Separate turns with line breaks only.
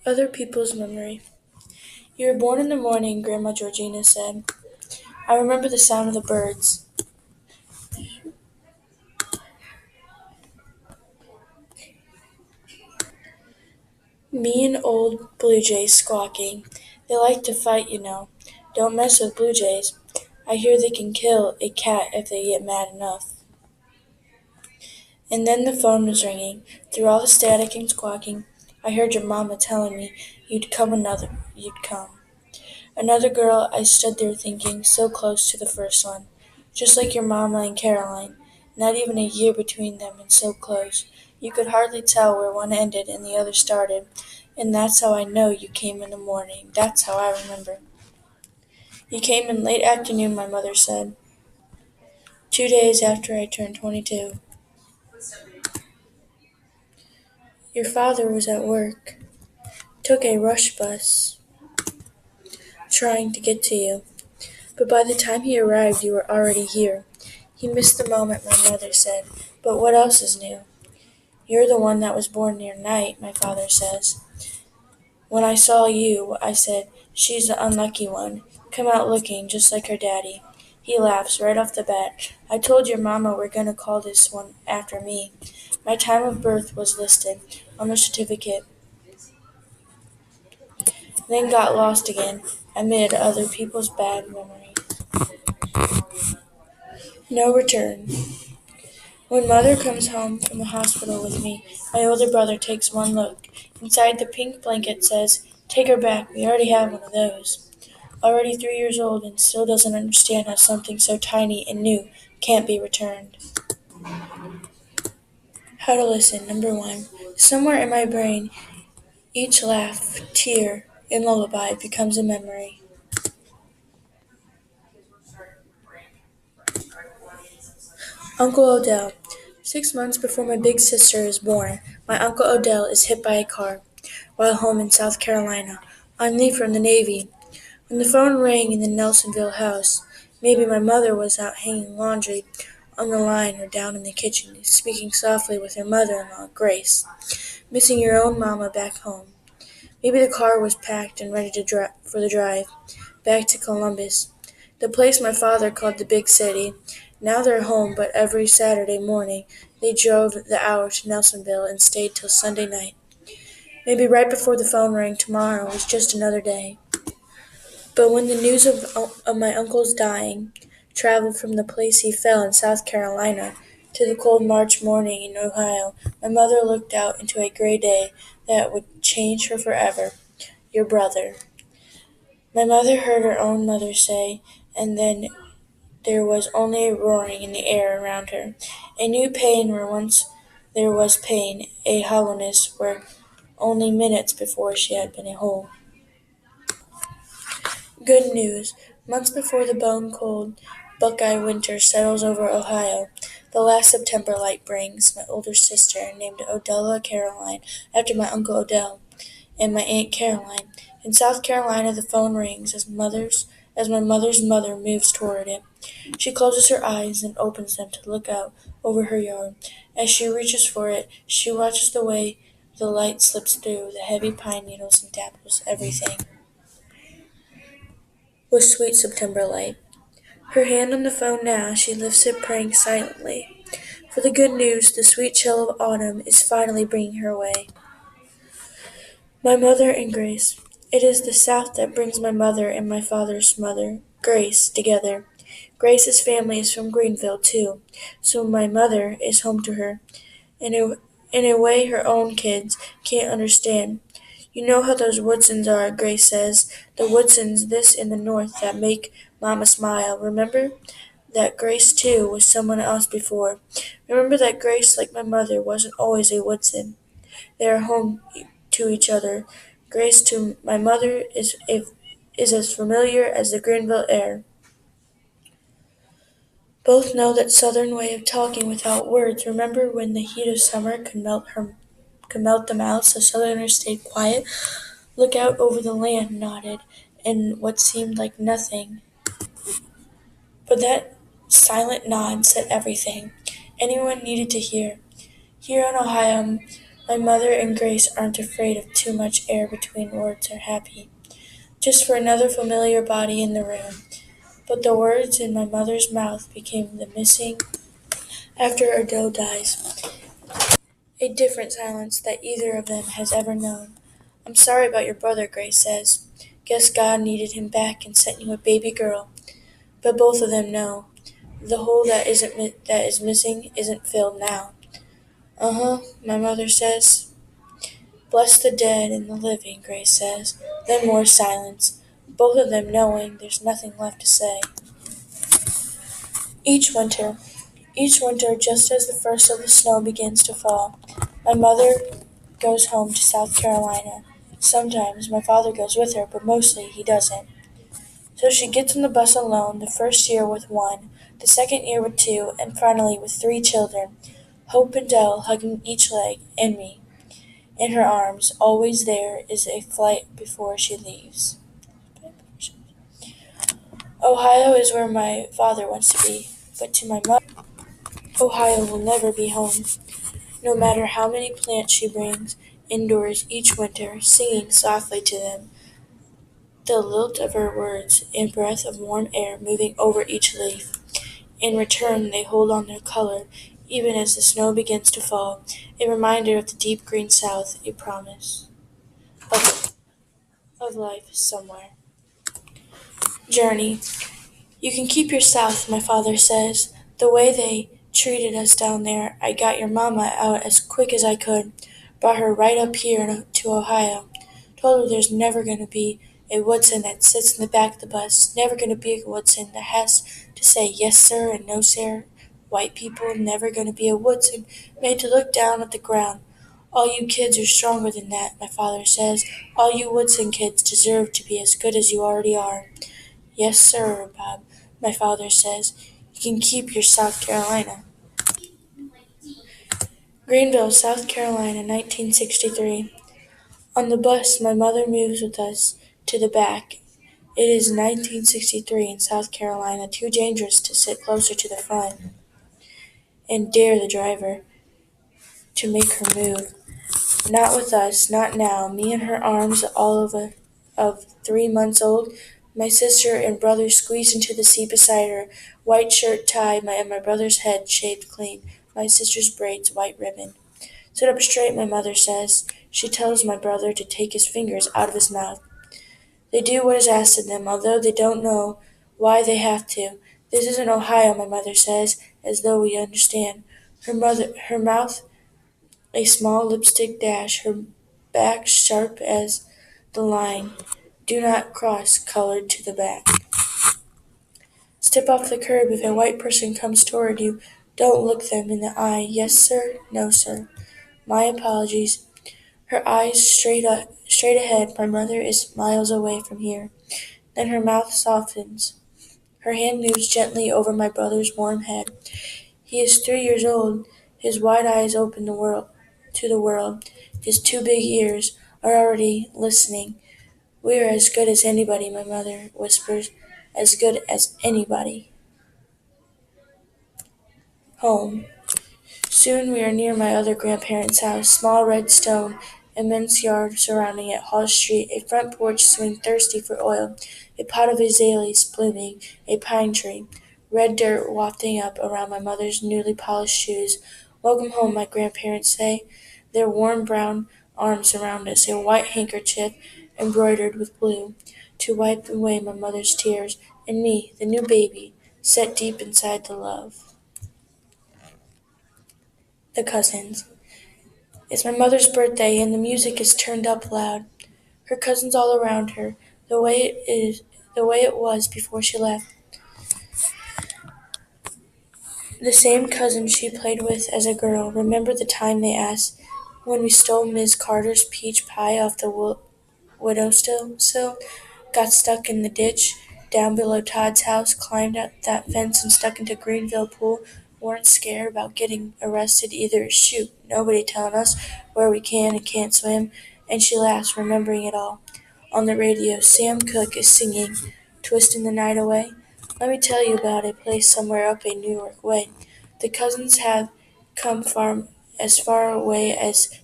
Other people's memory. You were born in the morning, Grandma Georgina said. I remember the sound of the birds. Me and old blue jays squawking. They like to fight, you know. Don't mess with blue jays. I hear they can kill a cat if they get mad enough. And then the phone was ringing. Through all the static and squawking, I heard your mama telling me you'd come. Another girl, I stood there thinking, so close to the first one. Just like your mama and Caroline. Not even a year between them and so close. You could hardly tell where one ended and the other started. And that's how I know you came in the morning. That's how I remember. You came in late afternoon, my mother said. 2 days after I turned 22. Your father was at work. Took a rush bus, trying to get to you. But by the time he arrived, you were already here. He missed the moment, my mother said. But what else is new? You're the one that was born near night, my father says. When I saw you, I said, she's the unlucky one. Come out looking just like her daddy. He laughs right off the bat. I told your mama we're going to call this one after me. My time of birth was listed on the certificate, then got lost again amid other people's bad memories. No return. When mother comes home from the hospital with me, my older brother takes one look. Inside the pink blanket says, take her back, we already have one of those. Already 3 years old and still doesn't understand how something so tiny and new can't be returned. How to listen. Number one. Somewhere in my brain, each laugh, tear, and lullaby becomes a memory. Uncle Odell. 6 months before my big sister is born, my Uncle Odell is hit by a car while home in South Carolina, on leave from the Navy. When the phone rang in the Nelsonville house, maybe my mother was out hanging laundry on the line or down in the kitchen, speaking softly with her mother-in-law, Grace, missing your own mama back home. Maybe the car was packed and ready for the drive back to Columbus, the place my father called the big city. Now they're home, but every Saturday morning they drove the hour to Nelsonville and stayed till Sunday night. Maybe right before the phone rang tomorrow was just another day. But when the news of my uncle's dying traveled from the place he fell in South Carolina to the cold March morning in Ohio, my mother looked out into a gray day that would change her forever. Your brother. My mother heard her own mother say, and then there was only a roaring in the air around her, a new pain where once there was pain, a hollowness where only minutes before she had been a hole. Good news. Months before the bone-cold Buckeye winter settles over Ohio, the last September light brings my older sister, named Odella Caroline, after my Uncle Odell, and my Aunt Caroline. In South Carolina, the phone rings as my mother's mother moves toward it. She closes her eyes and opens them to look out over her yard. As she reaches for it, she watches the way the light slips through the heavy pine needles and dapples everything with sweet September light. Her hand on the phone now, she lifts it praying silently. For the good news, the sweet chill of autumn is finally bringing her way. My mother and Grace. It is the South that brings my mother and my father's mother, Grace, together. Grace's family is from Greenville, too, so my mother is home to her, in a way her own kids can't understand. You know how those Woodsons are, Grace says. The Woodsons, this in the North, that make Mama smile. Remember that Grace, too, was someone else before. Remember that Grace, like my mother, wasn't always a Woodson. They are home to each other. Grace to my mother is as familiar as the Greenville air. Both know that Southern way of talking without words. Remember when the heat of summer could melt them out, so Southerners stayed quiet. Look out over the land, nodded, in what seemed like nothing. But that silent nod said everything anyone needed to hear. Here in Ohio, My mother and Grace aren't afraid of too much air between words or happy, just for another familiar body in the room. But the words in my mother's mouth became the missing after Adele dies, a different silence that either of them has ever known. I'm sorry about your brother, Grace says. Guess God needed him back and sent you a baby girl. But both of them know the hole that is missing isn't filled now. Uh-huh, my mother says. Bless the dead and the living, Grace says. Then more silence, both of them knowing there's nothing left to say. Each winter, each winter, just as the first of the snow begins to fall, my mother goes home to South Carolina. Sometimes my father goes with her, but mostly he doesn't. So she gets on the bus alone, the first year with one, the second year with two, and finally with three children, Hope and Dell hugging each leg, and me. In her arms, always there is a flight before she leaves. Ohio is where my father wants to be, but to my mother, Ohio will never be home, no matter how many plants she brings indoors each winter, singing softly to them, the lilt of her words and breath of warm air moving over each leaf. In return, they hold on their color, even as the snow begins to fall, a reminder of the deep green South, a promise of, of life somewhere. Journey. You can keep your South, my father says. The way they treated us down there, I got your mama out as quick as I could, brought her right up here to Ohio. Told her there's never going to be a Woodson that sits in the back of the bus, never going to be a Woodson that has to say yes sir and no sir. White people, never going to be a Woodson made to look down at the ground. All you kids are stronger than that, my father says. All you Woodson kids deserve to be as good as you already are. Yes, sir, Bob, my father says. You can keep your South Carolina. Greenville, South Carolina, 1963. On the bus, my mother moves with us to the back. It is 1963 in South Carolina, too dangerous to sit closer to the front and dare the driver to make her move. Not with us, not now. Me in her arms, all of 3 months old. My sister and brother squeezed into the seat beside her, white shirt tied, and my brother's head shaved clean, my sister's braids white ribbon. Sit up straight, my mother says. She tells my brother to take his fingers out of his mouth. They do what is asked of them, although they don't know why they have to. This isn't Ohio, my mother says, as though we understand. Her mouth a small lipstick dash, her back sharp as the line "Do not cross" colored to the back. Step off the curb if a white person comes toward you. Don't look them in the eye. Yes, sir. No, sir. My apologies. Her eyes straight ahead. My mother is miles away from here. Then her mouth softens. Her hand moves gently over my brother's warm head. He is 3 years old. His wide eyes open to the world. His two big ears are already listening. We are as good as anybody, my mother whispers. As good as anybody. Home. Soon we are near my other grandparents' house, small red stone, immense yard surrounding it, Hall Street, a front porch swing thirsty for oil, a pot of azaleas blooming, a pine tree, red dirt wafting up around my mother's newly polished shoes. Welcome home, my grandparents say, their warm brown arms around us, a white handkerchief embroidered with blue, to wipe away my mother's tears, and me, the new baby, set deep inside the love. The cousins. It's my mother's birthday and the music is turned up loud. Her cousins all around her, the way it was before she left. The same cousins she played with as a girl. Remember the time they asked when we stole Miss Carter's peach pie off the windowsill, got stuck in the ditch down below Todd's house, climbed up that fence and stuck into Greenville Pool, weren't scared about getting arrested either. Shoot, nobody telling us where we can and can't swim. And she laughs, remembering it all. On the radio, Sam Cooke is singing, twisting the night away. Let me tell you about a place somewhere up a New York way. The cousins have come far away as